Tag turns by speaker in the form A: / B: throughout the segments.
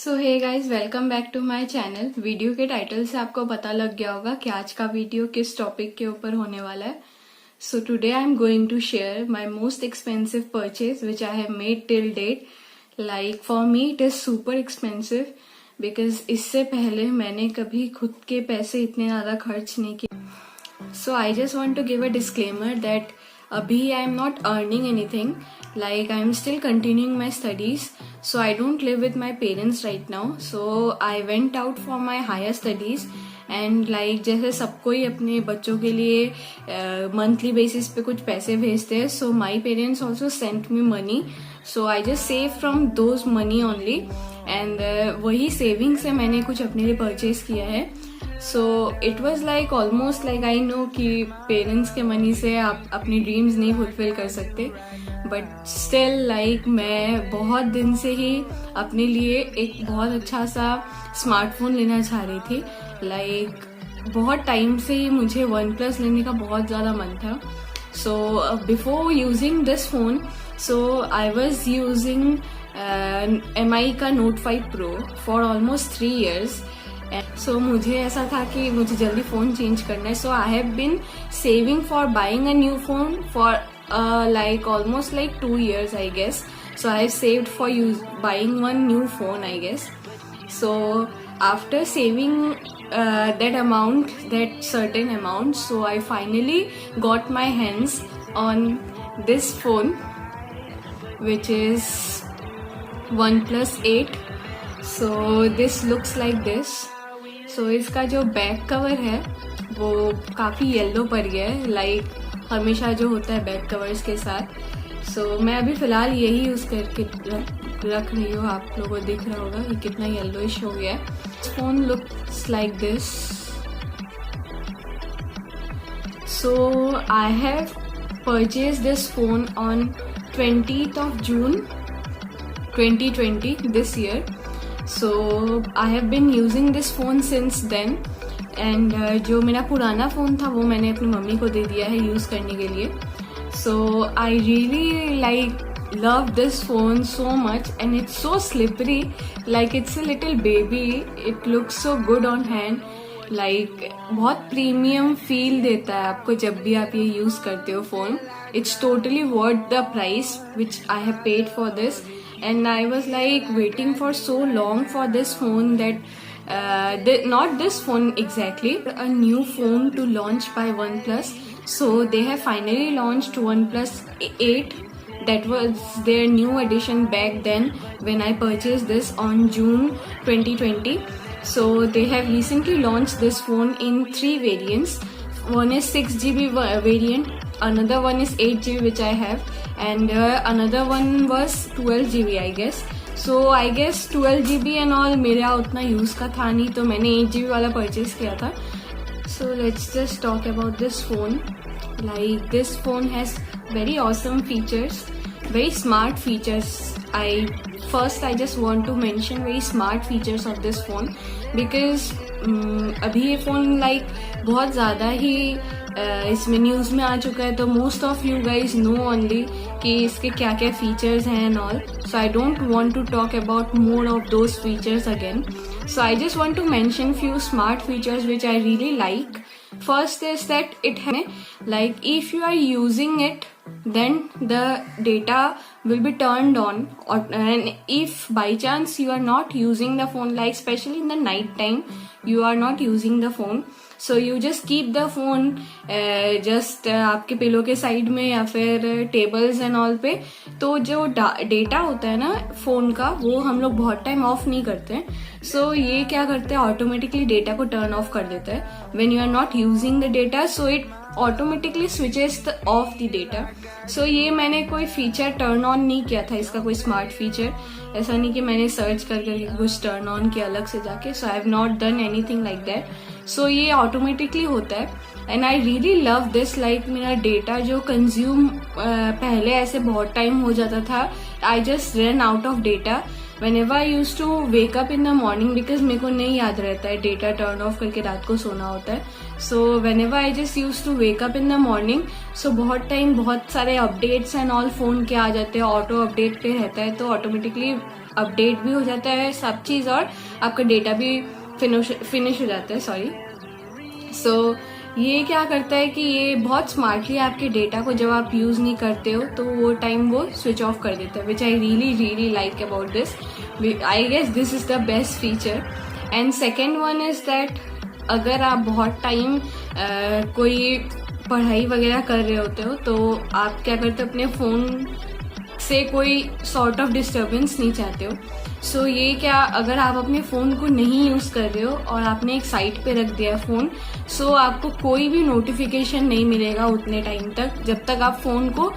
A: So hey guys, welcome back to my channel. Video के title से आपको पता लग गया होगा कि आज का वीडियो किस टॉपिक के ऊपर होने वाला है। So today I am going to share my most expensive purchase which I have made till date. Like for me it is super expensive because इससे पहले मैंने कभी खुद के पैसे इतने ज्यादा खर्च नहीं किए। So I just want to give a disclaimer that अभी I am not earning anything, like I'm still continuing my studies, so I don't live with my parents right now. So I went out for my higher studies and like जैसे सबको ही अपने बच्चों के लिए monthly basis पे कुछ पैसे भेजते हैं, so my parents also sent me money, so I just save from those money only and वही सेविंग से मैंने कुछ अपने लिए परचेज किया है। So it was like almost like I know कि पेरेंट्स के मनी से आप अपनी ड्रीम्स नहीं फुलफिल कर सकते, बट स्टिल लाइक मैं बहुत दिन से ही अपने लिए एक बहुत अच्छा सा स्मार्टफोन लेना चाह रही थी। लाइक बहुत टाइम से ही मुझे OnePlus लेने का बहुत ज़्यादा मन था। So before using this phone, so I was using MI का Note 5 Pro for almost 3 years। सो मुझे ऐसा था कि मुझे जल्दी फोन चेंज करना है, so I have been saving for buying a new phone for like almost like 2 years I guess. So I have saved for buying one new phone I guess. So after saving that amount, that certain amount, so I finally got my hands on this phone which is OnePlus 8. So this looks like this. So इसका जो back cover है वो काफी yellow पड़ गया है, like हमेशा जो होता है बैक कवर्स के साथ। सो मैं अभी फिलहाल यही यूज करके रख रही हूँ। आप लोगों को दिख रहा होगा कि कितना येलोइश हो गया है। Phone looks like this. So I have purchase this phone on 20th of June 2020 this year. So I have been using this phone since then. And जो मेरा पुराना फ़ोन था वो मैंने अपनी मम्मी को दे दिया है यूज़ करने के लिए। So I really like love this phone so much and it's so slippery, like it's a little baby. It looks so good on hand, like बहुत प्रीमियम फील देता है आपको जब भी आप ये यूज़ करते हो phone. It's totally worth the price which I have paid for this and I was like waiting for so long for this phone that not this phone exactly, a new phone to launch by OnePlus. So they have finally launched OnePlus 8. That was their new edition back then when I purchased this on June 2020. So they have recently launched this phone in 3 variants. One is 6GB variant, another one is 8GB which I have, and another one was 12GB I guess. So I guess 12GB and all मेरा उतना use का था नहीं, तो मैंने 8GB वाला purchase किया था। So let's just talk about this phone. Like this phone has very awesome features, very smart features. I just want to mention very smart features of this phone because अभी ये phone like बहुत ज़्यादा ही इसमें news में आ चुका है, तो most of you guys know only कि इसके क्या क्या फीचर्स हैं and all. So I don't want to talk about more of those features again. So I just want to mention few smart features which I really like. First is that it has, like if you are using it, then the data will be turned on, and if by chance you are not using the phone, like especially in the night time you are not using the phone, so you just keep the phone just आपके pillow के side में या फिर tables and all पे, तो जो data होता है ना फोन का वो हम लोग बहुत टाइम ऑफ नहीं करते हैं। सो ये क्या करते हैं, ऑटोमेटिकली डेटा को टर्न ऑफ कर देता है when you are not using the data, so it automatically switches off the data. So ये मैंने कोई फीचर टर्न ऑन नहीं किया था, इसका कोई स्मार्ट फीचर, ऐसा नहीं कि मैंने सर्च करके कुछ टर्न ऑन किया अलग से जाके। So I have not done anything like that. So ये ऑटोमेटिकली होता है and I really love this. Like मेरा डेटा जो कंज्यूम पहले ऐसे बहुत टाइम हो जाता था, I just run out of data whenever I used to wake up in the morning, because मेरे को नहीं याद रहता है डेटा टर्न ऑफ करके रात को सोना होता है। सो whenever I just used to wake up in the morning, so बहुत टाइम बहुत सारे अपडेट्स एंड ऑल फोन के आ जाते हैं, ऑटो अपडेट पे रहता है, तो ऑटोमेटिकली अपडेट भी हो जाता है सब चीज़, और आपका डेटा भी फिनिश हो जाता है, सॉरी। सो ये क्या करता है कि ये बहुत स्मार्टली आपके डेटा को जब आप यूज़ नहीं करते हो तो वो टाइम वो स्विच ऑफ कर देता है, which I really like about this. I guess this is the best feature. And second one is that अगर आप बहुत टाइम कोई पढ़ाई वगैरह कर रहे होते हो तो आप क्या करते हो, अपने फ़ोन से कोई सॉर्ट ऑफ डिस्टर्बेंस नहीं चाहते हो। सो ये क्या, अगर आप अपने फ़ोन को नहीं यूज़ कर रहे हो और आपने एक साइड पे रख दिया फ़ोन, सो आपको कोई भी नोटिफिकेशन नहीं मिलेगा उतने टाइम तक जब तक आप फ़ोन को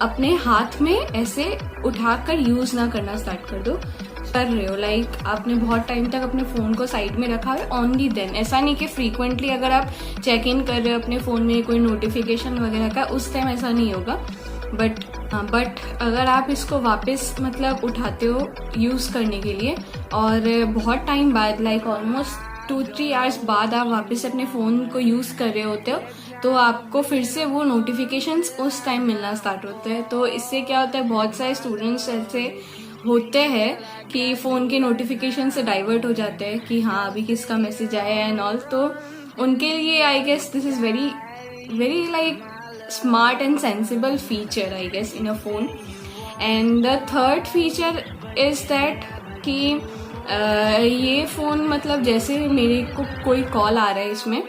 A: अपने हाथ में ऐसे उठाकर यूज़ ना करना स्टार्ट कर रहे हो। लाइक आपने बहुत टाइम तक अपने फ़ोन को साइड में रखा है, ओनली देन। ऐसा नहीं कि फ्रीक्वेंटली अगर आप चेक इन कर रहे हो अपने फ़ोन में कोई नोटिफिकेशन वगैरह का, उस टाइम ऐसा नहीं होगा। बट अगर आप इसको वापस मतलब उठाते हो यूज़ करने के लिए और बहुत टाइम बाद, लाइक ऑलमोस्ट 2-3 आवर्स बाद आप वापस अपने फ़ोन को यूज़ कर रहे होते हो, तो आपको फिर से वो नोटिफिकेशंस उस टाइम मिलना स्टार्ट होता है। तो इससे क्या होता है, बहुत सारे स्टूडेंट्स ऐसे होते हैं कि फ़ोन के नोटिफिकेशन से डाइवर्ट हो जाते हैं कि हाँ अभी किसका मैसेज आया एंड ऑल। तो उनके लिए I guess this is very like smart and sensible feature I guess in a phone. And the third feature is that कि ये फ़ोन मतलब जैसे मेरे को कोई कॉल आ रहा है इसमें,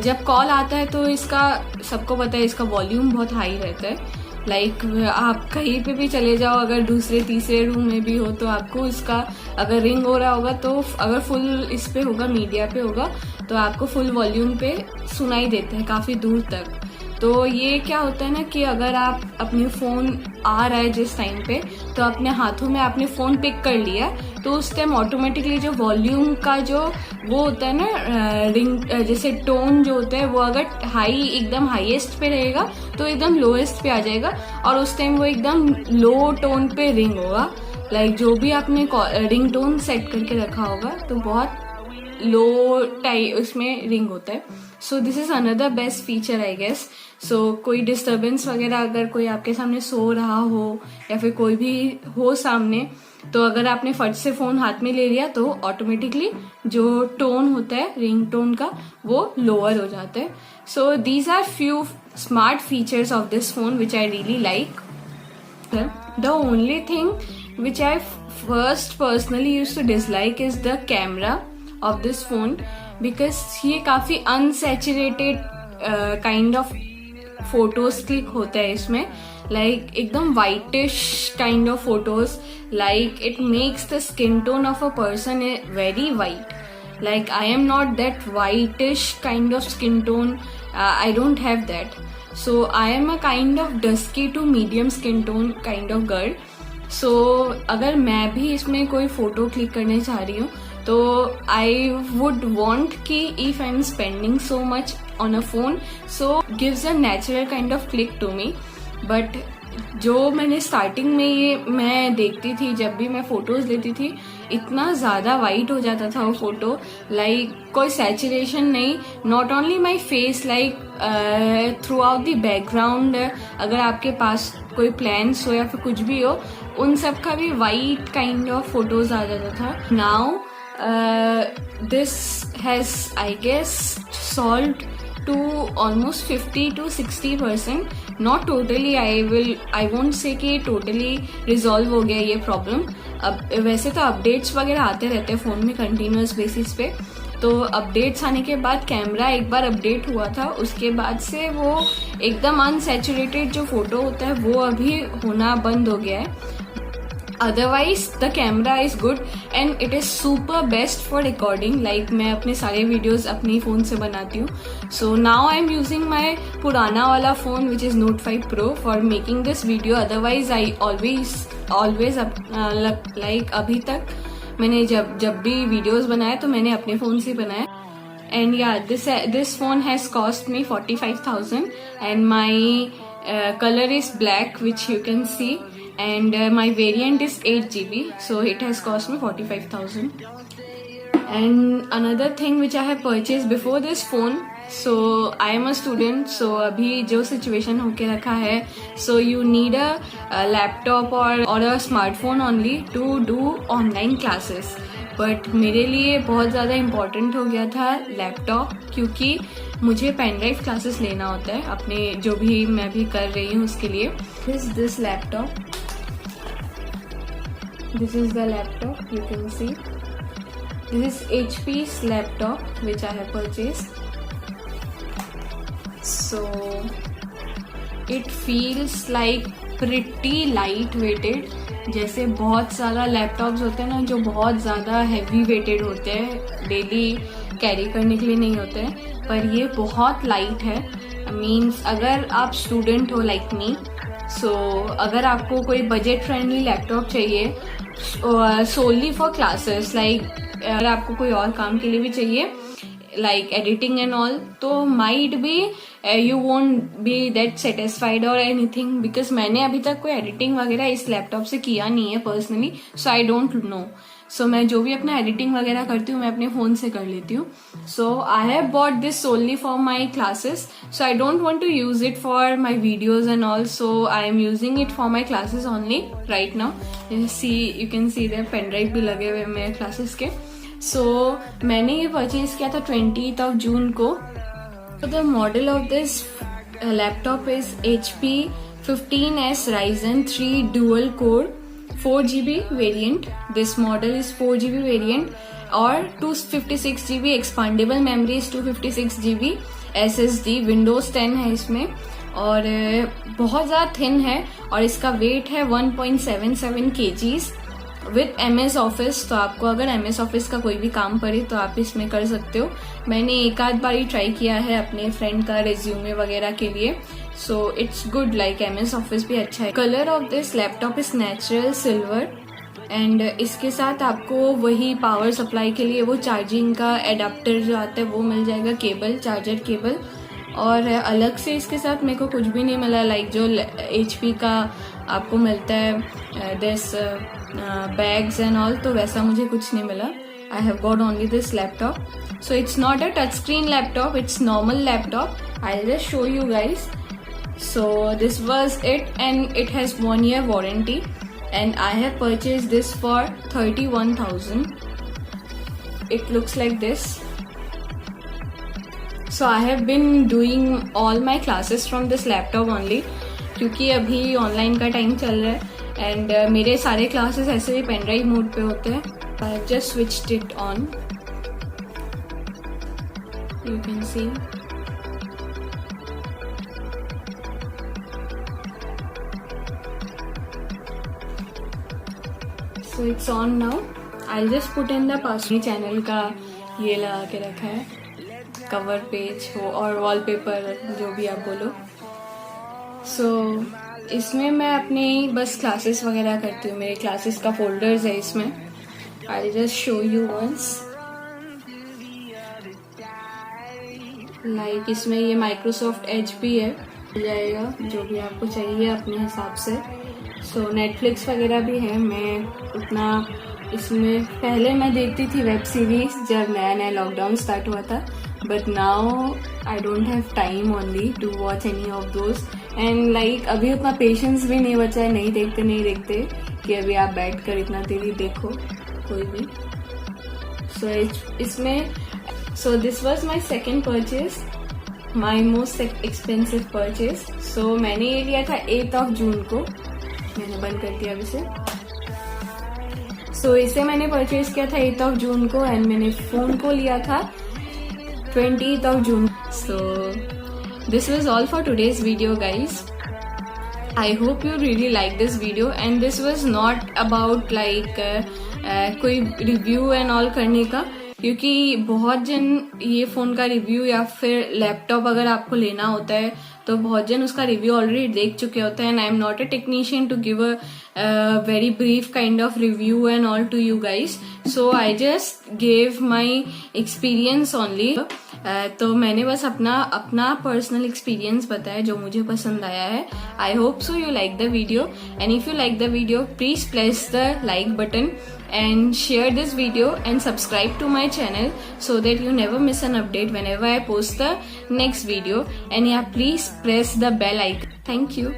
A: जब कॉल आता है तो इसका सबको पता है इसका वॉल्यूम बहुत हाई रहता है। लाइक आप कहीं पे भी चले जाओ, अगर दूसरे तीसरे रूम में भी हो तो आपको इसका अगर रिंग हो रहा होगा तो अगर फुल इस पे होगा, मीडिया पे होगा, तो आपको फुल वॉल्यूम पे सुनाई देता है काफ़ी दूर तक। तो ये क्या होता है ना कि अगर आप अपने फ़ोन आ रहा है जिस टाइम पे, तो अपने हाथों में आपने फ़ोन पिक कर लिया, तो उस टाइम ऑटोमेटिकली जो वॉल्यूम का जो वो होता है ना रिंग, जैसे टोन जो होता है वो अगर एकदम हाईएस्ट पे रहेगा तो एकदम लोएस्ट पे आ जाएगा, और उस टाइम वो एकदम लो टोन पे रिंग होगा। लाइक जो भी आपने रिंग टोन सेट करके रखा होगा तो बहुत लो उसमें रिंग होता है। So this is another best feature I guess. So कोई डिस्टर्बेंस वगैरह अगर कोई आपके सामने सो रहा हो या फिर कोई भी हो सामने, तो अगर आपने फट से फ़ोन हाथ में ले लिया तो ऑटोमेटिकली जो टोन होता है रिंग टोन का वो लोअर हो जाता है। So these are few smart features of this phone which I really like. The only thing which I first personally used to dislike is the camera of this phone, because ये काफ़ी unsaturated kind of photos click होता है इसमें, like एकदम whitish kind of photos, like it makes the skin tone of a person very white. Like I am not that whitish kind of skin tone, I don't have that. So I am a kind of dusky to medium skin tone kind of girl. सो अगर मैं भी इसमें कोई photo click करने चाह रही हूँ तो आई वुड वॉन्ट कि if I am spending so much on a phone, so gives a natural kind of click to me. But जो मैंने स्टार्टिंग में ये मैं देखती थी, जब भी मैं फ़ोटोज़ लेती थी, इतना ज़्यादा वाइट हो जाता था वो फ़ोटो, लाइक कोई सैचुरेशन नहीं, not only my face, like through out the background, अगर आपके पास कोई प्लान्स हो या फिर कुछ भी हो, उन सब का भी वाइट काइंड ऑफ फोटोज आ जाता था। Now this has I guess solved to almost 50 to 60%, not totally, I won't say कि totally resolve हो गया ये प्रॉब्लम। अब वैसे तो अपडेट्स वगैरह आते रहते हैं फ़ोन में कंटिन्यूस बेसिस पे, तो अपडेट्स आने के बाद कैमरा एक बार अपडेट हुआ था, उसके बाद से वो एकदम अनसैचुरेटेड जो फोटो होता है वो अभी होना बंद हो गया है। Otherwise the camera is good and it is super best for recording. Like मैं अपने सारे वीडियोज अपनी फ़ोन से बनाती हूँ। So now I am using my पुराना वाला phone which is Note 5 Pro for making this video. Otherwise I always like अभी तक मैंने जब भी वीडियोज बनाए तो मैंने अपने फ़ोन से बनाया। एंड या this phone has cost me 45,000 and my color is black, which you can see, and my variant is 8GB, so it has cost me 45,000. And another thing which I have purchased before this phone, so I am a student. So अभी जो situation होके रखा है, so you need a laptop और a smartphone only to do online classes. But मेरे लिए बहुत ज़्यादा इम्पॉर्टेंट हो गया था लैपटॉप, क्योंकि मुझे पेन ड्राइव क्लासेस लेना होता है अपने जो भी मैं भी कर रही हूँ उसके लिए. This laptop, this is the laptop, you can see this is HP's laptop which I have purchased. So it feels like pretty light weighted. जैसे बहुत सारा लैपटॉप्स होते हैं ना जो बहुत ज़्यादा हैवी वेटेड होते हैं, डेली कैरी करने के लिए नहीं होते हैं, पर ये बहुत लाइट है. मीन्स अगर आप स्टूडेंट हो लाइक मी, सो अगर आपको कोई बजट फ्रेंडली लैपटॉप चाहिए सोली फॉर क्लासेस, लाइक अगर आपको कोई और काम के लिए भी चाहिए लाइक एडिटिंग एंड ऑल, तो might be you won't be that satisfied और एनीथिंग, बिकॉज मैंने अभी तक कोई एडिटिंग वगैरह इस लैपटॉप से किया नहीं है personally. So I don't know. So मैं जो भी अपना एडिटिंग वगैरह करती हूँ मैं अपने फोन से कर लेती हूँ. So I have bought this solely for my classes. So I don't want to use it for my videos and all. So I am using it for my classes only right now. You can see there pen drive भी लगे हुए मेरे classes के. सो मैंने ये purchase किया था 20th जून को. The model of this laptop is HP 15S Ryzen 3 dual core 4GB variant. This model is 4GB variant और 256GB expandable memory is 256GB SSD. Windows 10 है इसमें और बहुत ज़्यादा थिन है और इसका वेट है 1.77 kgs विथ MS ऑफिस. तो आपको अगर MS ऑफिस का कोई भी काम पड़े तो आप इसमें कर सकते हो. मैंने एक आध बार ही ट्राई किया है अपने फ्रेंड का रेज्यूमे वगैरह के लिए. So it's good, like MS office भी अच्छा है. Colour of this laptop is natural silver and इसके साथ आपको वही पावर सप्लाई के लिए वो चार्जिंग का एडाप्टर जो आता है वो मिल जाएगा, केबल, चार्जर केबल. और अलग से इसके साथ मेरे को कुछ भी नहीं मिला, लाइक जो HP का आपको मिलता है दिस बैग्स एंड ऑल, तो वैसा मुझे कुछ नहीं मिला. I have got only this laptop. So it's not a touch screen laptop, it's normal laptop. I will just show you guys. So this was it and it has 1 year warranty and I have purchased this for 31,000. It looks like this. So I have been doing all my classes from this laptop only क्योंकि अभी online का time चल रहा है and मेरे सारे classes ऐसे भी पेन ड्राइव मोड पे होते हैं. I have just switched it on. You can see. So it's on now. I'll just put in the password. Channel का ये लगा के रखा है, कवर पेज हो और वॉलपेपर जो भी आप बोलो. So इसमें मैं अपने बस क्लासेस वगैरह करती हूँ. मेरे क्लासेस का फोल्डर्स है इसमें. I'll just show you once. Like इसमें ये माइक्रोसॉफ्ट एज भी है, मिल जाएगा जो भी आपको चाहिए अपने हिसाब से. सो नेटफ्लिक्स वगैरह भी है. मैं उतना इसमें पहले मैं देखती थी वेब सीरीज जब नया नया लॉकडाउन स्टार्ट हुआ था, but now I don't have time only to watch any of those and like अभी उतना पेशेंस भी नहीं बचा है. नहीं देखते कि अभी आप बैठ कर इतना देरी देखो कोई भी. So this was my second purchase, my most expensive purchase. So मैंने ये लिया था 8th जून को. मैंने बंद कर दिया इसे. सो इसे मैंने परचेज किया था 8th जून को एंड मैंने फोन को लिया था 20th June. So this was all for today's video guys. I hope you really like this video and this was not about like कोई रिव्यू एंड ऑल करने का, क्योंकि बहुत जन ये फोन का रिव्यू या फिर लैपटॉप अगर आपको लेना होता है तो बहुत जन उसका रिव्यू ऑलरेडी देख चुके होते हैं. And I am not a technician to give a very brief kind of review and all to you guys. So I just gave my experience only. तो मैंने बस अपना पर्सनल एक्सपीरियंस बताया जो मुझे पसंद आया है. I hope so you like the video and if you like the video please press the like button and share this video and subscribe to my channel so that you never miss an update whenever I post the next video. And yeah, please press the bell icon. Thank you.